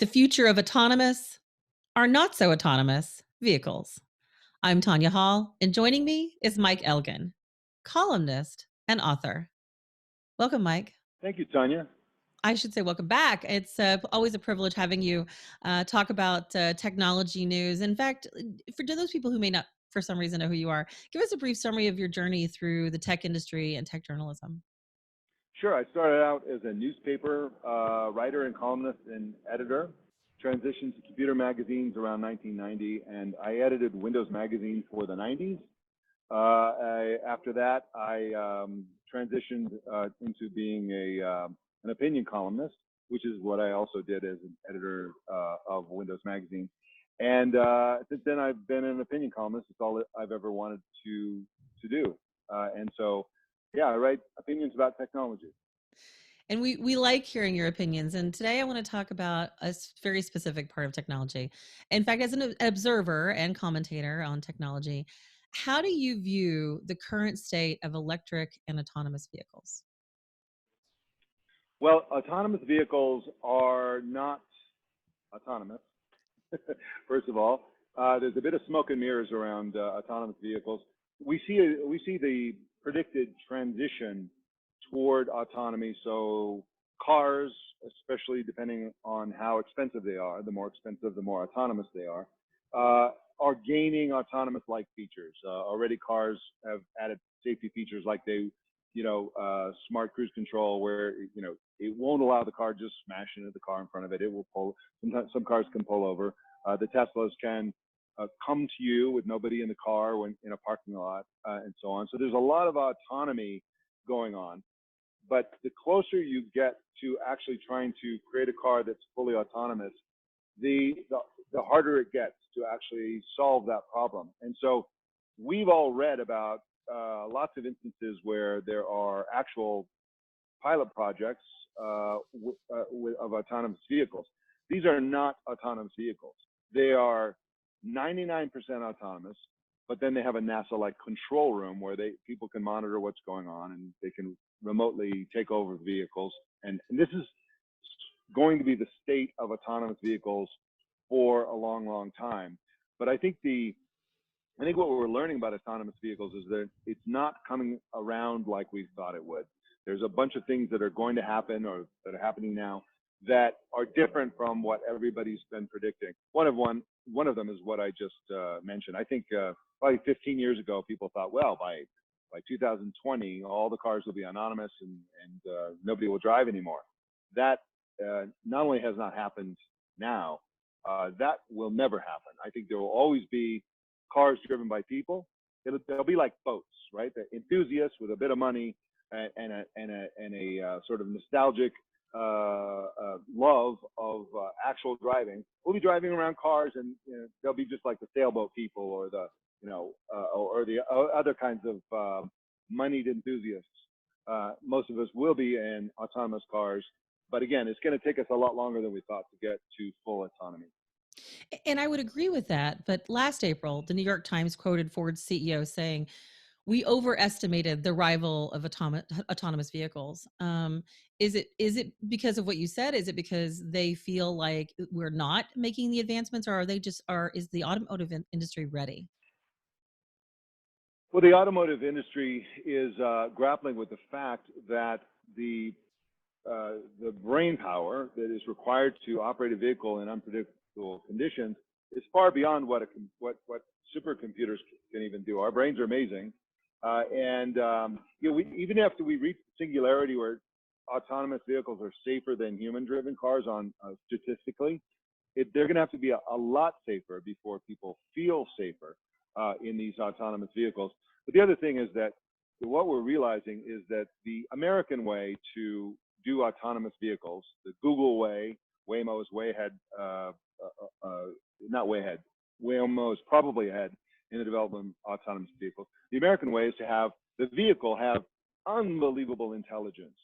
The future of autonomous are not so autonomous vehicles. I'm Tonya Hall, and joining me is Mike Elgan, columnist and author. Welcome, Mike. Thank you, Tonya. I should say welcome back. It's always a privilege having you talk about technology news. In fact, for those people who may not, for some reason, know who you are, give us a brief summary of your journey through the tech industry and tech journalism. Sure, I started out as a newspaper writer and columnist and editor, transitioned to computer magazines around 1990, and I edited Windows Magazine for the 90s. After that, I transitioned into being an opinion columnist, which is what I also did as an editor of Windows Magazine. And since then, I've been an opinion columnist. It's all that I've ever wanted to do. And so, yeah, I write opinions about technology. And we like hearing your opinions. And today I want to talk about a very specific part of technology. In fact, as an observer and commentator on technology, how do you view the current state of electric and autonomous vehicles? Well, autonomous vehicles are not autonomous. First of all, there's a bit of smoke and mirrors around autonomous vehicles. We see the predicted transition toward autonomy. So cars, especially depending on how expensive they are, the more expensive, the more autonomous they are gaining autonomous-like features. Already cars have added safety features like smart cruise control, where it won't allow the car just smash into the car in front of it. It will pull. Sometimes some cars can pull over. The Teslas can come to you with nobody in the car when in a parking lot, and so on. So there's a lot of autonomy going on. But the closer you get to actually trying to create a car that's fully autonomous, the harder it gets to actually solve that problem. And so we've all read about lots of instances where there are actual pilot projects of autonomous vehicles. These are not autonomous vehicles. They are 99% autonomous, but then they have a NASA-like control room where people can monitor what's going on, and they can remotely take over vehicles. And this is going to be the state of autonomous vehicles for a long, long time. But I think what we're learning about autonomous vehicles is that it's not coming around like we thought it would. There's a bunch of things that are going to happen or that are happening now that are different from what everybody's been predicting. One of them is what I just mentioned. I think probably 15 years ago, people thought, well, by 2020, all the cars will be autonomous and nobody will drive anymore. That not only has not happened now, that will never happen. I think there will always be cars driven by people. They'll be like boats, right? The enthusiasts with a bit of money and a sort of nostalgic love of actual driving. We'll be driving around cars, and they'll be just like the sailboat people or the other kinds of moneyed enthusiasts. Most of us will be in autonomous cars, but again, it's going to take us a lot longer than we thought to get to full autonomy. And I would agree with that. But last April, the New York Times quoted Ford's CEO saying, "We overestimated the arrival of autonomous vehicles." Is it because of what you said? Is it because they feel like we're not making the advancements, or is the automotive industry ready? Well, the automotive industry is grappling with the fact that the brain power that is required to operate a vehicle in unpredictable conditions is far beyond what supercomputers can even do. Our brains are amazing, even after we reach singularity where autonomous vehicles are safer than human-driven cars statistically, they're going to have to be a lot safer before people feel safer in these autonomous vehicles. But the other thing is that what we're realizing is that the American way to do autonomous vehicles, the Google way, Waymo is way ahead, not way ahead, Waymo is probably ahead in the development of autonomous vehicles. The American way is to have the vehicle have unbelievable intelligence,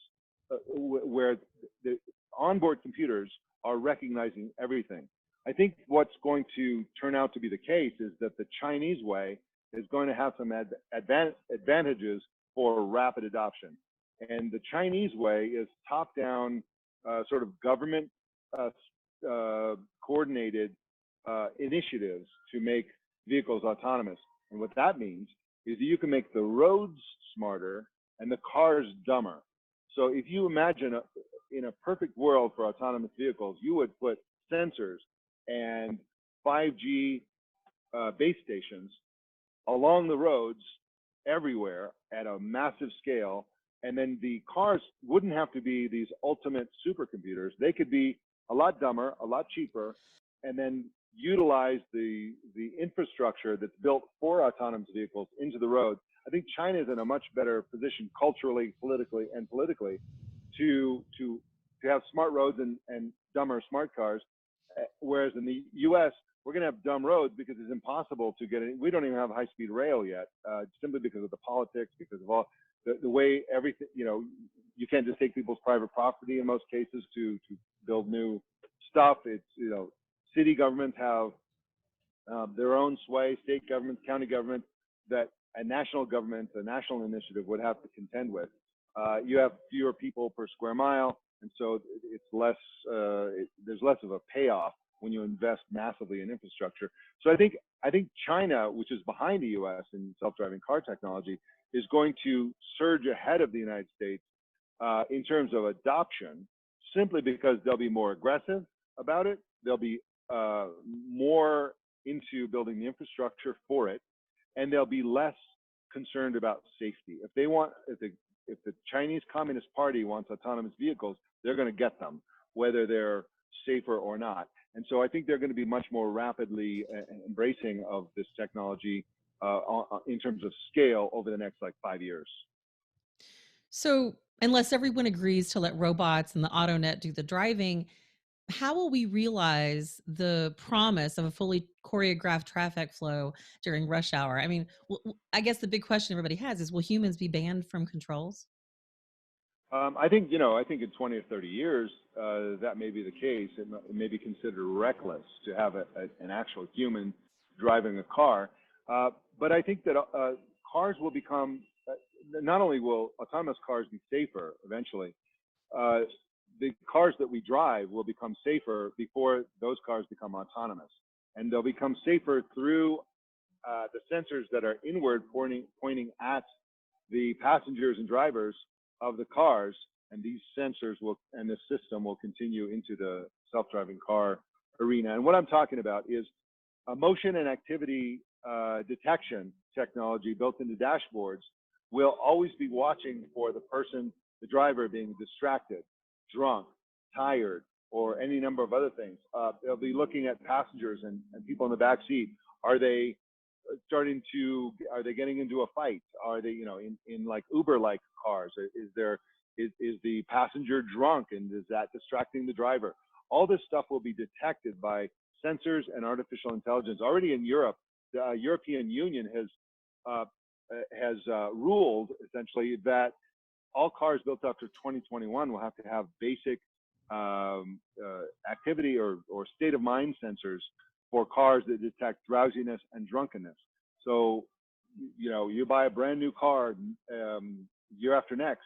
where the onboard computers are recognizing everything. I think what's going to turn out to be the case is that the Chinese way is going to have some advantages for rapid adoption. And the Chinese way is top-down sort of government coordinated initiatives to make vehicles autonomous. And what that means is that you can make the roads smarter and the cars dumber. So if you imagine in a perfect world for autonomous vehicles, you would put sensors and 5G base stations along the roads everywhere at a massive scale. And then the cars wouldn't have to be these ultimate supercomputers. They could be a lot dumber, a lot cheaper, and then utilize the infrastructure that's built for autonomous vehicles into the roads. I think China is in a much better position culturally, politically to have smart roads and dumber smart cars. Whereas in the U.S., we're going to have dumb roads because it's impossible to get it. We don't even have high-speed rail yet, simply because of the politics, because of all the way everything, you can't just take people's private property in most cases to build new stuff. It's, city governments have their own sway, state governments, county governments, that a national government, a national initiative would have to contend with. You have fewer people per square mile, and so it's less. There's less of a payoff when you invest massively in infrastructure. So I think China, which is behind the U.S. in self-driving car technology, is going to surge ahead of the United States in terms of adoption, simply because they'll be more aggressive about it. They'll be more into building the infrastructure for it, and they'll be less concerned about safety. If the Chinese Communist Party wants autonomous vehicles, they're going to get them, whether they're safer or not. And so I think they're going to be much more rapidly embracing of this technology in terms of scale over the next 5 years. So, unless everyone agrees to let robots and the AutoNet do the driving, how will we realize the promise of a fully choreographed traffic flow during rush hour? I mean, I guess the big question everybody has is, will humans be banned from controls? I think in 20 or 30 years that may be the case. It may be considered reckless to have an actual human driving a car, but I think that cars will become. Not only will autonomous cars be safer eventually, the cars that we drive will become safer before those cars become autonomous, and they'll become safer through the sensors that are inward pointing at the passengers and drivers of the cars, and these sensors and this system will continue into the self-driving car arena. And what I'm talking about is a motion and activity detection technology built into dashboards will always be watching for the driver being distracted, drunk, tired, or any number of other things. They'll be looking at passengers and people in the back seat. Are they getting into a fight? Are they, in like Uber-like cars? Is the passenger drunk, and is that distracting the driver? All this stuff will be detected by sensors and artificial intelligence. Already in Europe, the European Union has ruled essentially that all cars built after 2021 will have to have basic activity or state of mind sensors for cars that detect drowsiness and drunkenness. So, you buy a brand new car year after next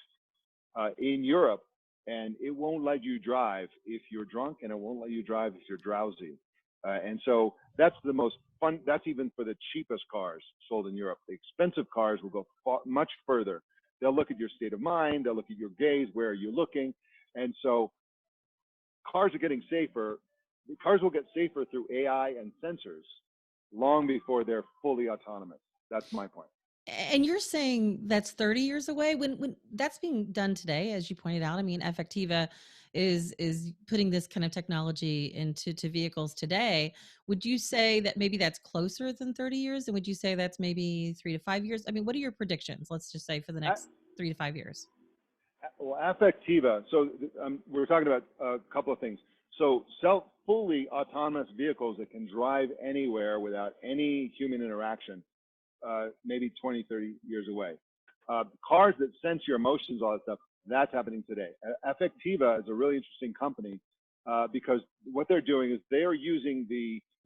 in Europe, and it won't let you drive if you're drunk, and it won't let you drive if you're drowsy. And so that's the most fun. That's even for the cheapest cars sold in Europe. The expensive cars will go much further. They'll look at your state of mind. They'll look at your gaze. Where are you looking? And so cars are getting safer. Cars will get safer through AI and sensors long before they're fully autonomous. That's my point. And you're saying that's 30 years away when that's being done today, as you pointed out. I mean, Affectiva is putting this kind of technology into vehicles today. Would you say that maybe that's closer than 30 years? And would you say that's maybe 3 to 5 years? I mean, what are your predictions? Let's just say for the next 3 to 5 years. Well, Affectiva. So we were talking about a couple of things. So fully autonomous vehicles that can drive anywhere without any human interaction, maybe 20, 30 years away. Cars that sense your emotions, all that stuff, that's happening today. Affectiva is a really interesting company because what they're doing is they are using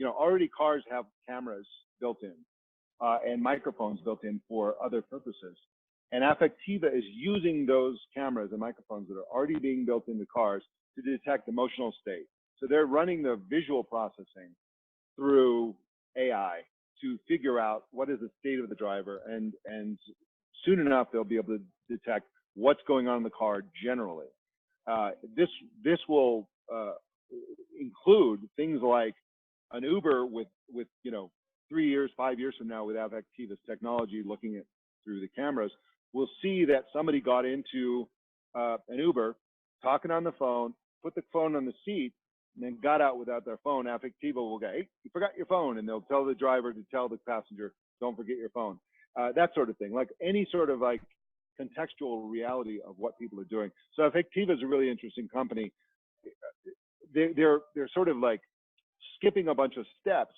already cars have cameras built in and microphones built in for other purposes. And Affectiva is using those cameras and microphones that are already being built into cars to detect emotional state. So they're running the visual processing through AI to figure out what is the state of the driver, and soon enough they'll be able to detect what's going on in the car generally. This will include things like an Uber with 3 years, 5 years from now, with Avectiva's technology, looking at through the cameras, we'll see that somebody got into an Uber, talking on the phone, put the phone on the seat, and then got out without their phone. Affectiva will go, "Hey, you forgot your phone," and they'll tell the driver to tell the passenger, "Don't forget your phone." That sort of thing, like any sort of like contextual reality of what people are doing. So Affectiva is a really interesting company. They're sort of like skipping a bunch of steps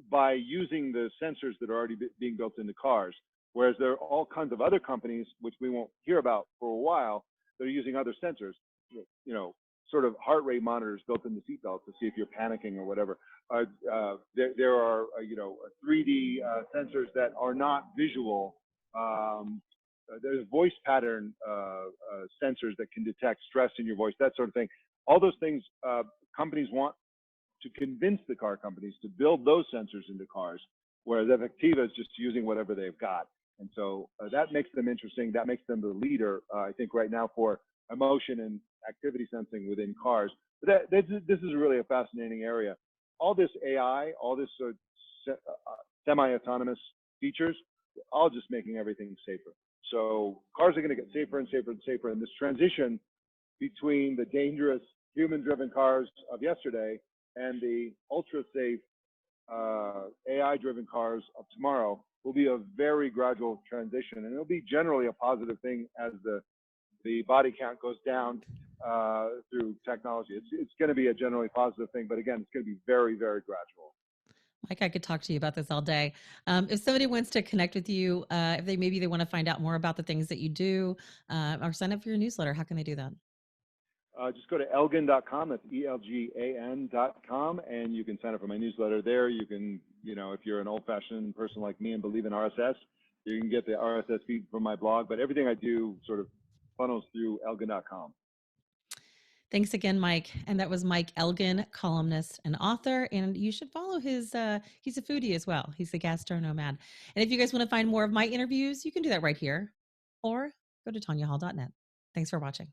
by using the sensors that are already being built into cars. Whereas there are all kinds of other companies, which we won't hear about for a while, that are using other sensors, sort of heart rate monitors built into seatbelts to see if you're panicking or whatever. There are 3D sensors that are not visual. There's voice pattern sensors that can detect stress in your voice, that sort of thing. All those things companies want to convince the car companies to build those sensors into cars, whereas Affectiva is just using whatever they've got. And so that makes them interesting. That makes them the leader, I think, right now for emotion and activity sensing within cars. But this is really a fascinating area. All this AI, all this semi-autonomous features, all just making everything safer. So cars are going to get safer and safer and safer. And this transition between the dangerous human-driven cars of yesterday and the ultra-safe AI-driven cars of tomorrow will be a very gradual transition, and it'll be generally a positive thing as the body count goes down through technology. It's going to be a generally positive thing, but again, it's going to be very, very gradual. Mike, I could talk to you about this all day. If somebody wants to connect with you, if maybe they want to find out more about the things that you do, or sign up for your newsletter, how can they do that? Just go to elgan.com. That's ELGAN.com, and you can sign up for my newsletter there. You can, if you're an old-fashioned person like me and believe in RSS, you can get the RSS feed from my blog. But everything I do sort of funnels through elgan.com. Thanks again, Mike. And that was Mike Elgan, columnist and author. And you should follow his, he's a foodie as well. He's the gastro-nomad. And if you guys want to find more of my interviews, you can do that right here or go to tonyahall.net. Thanks for watching.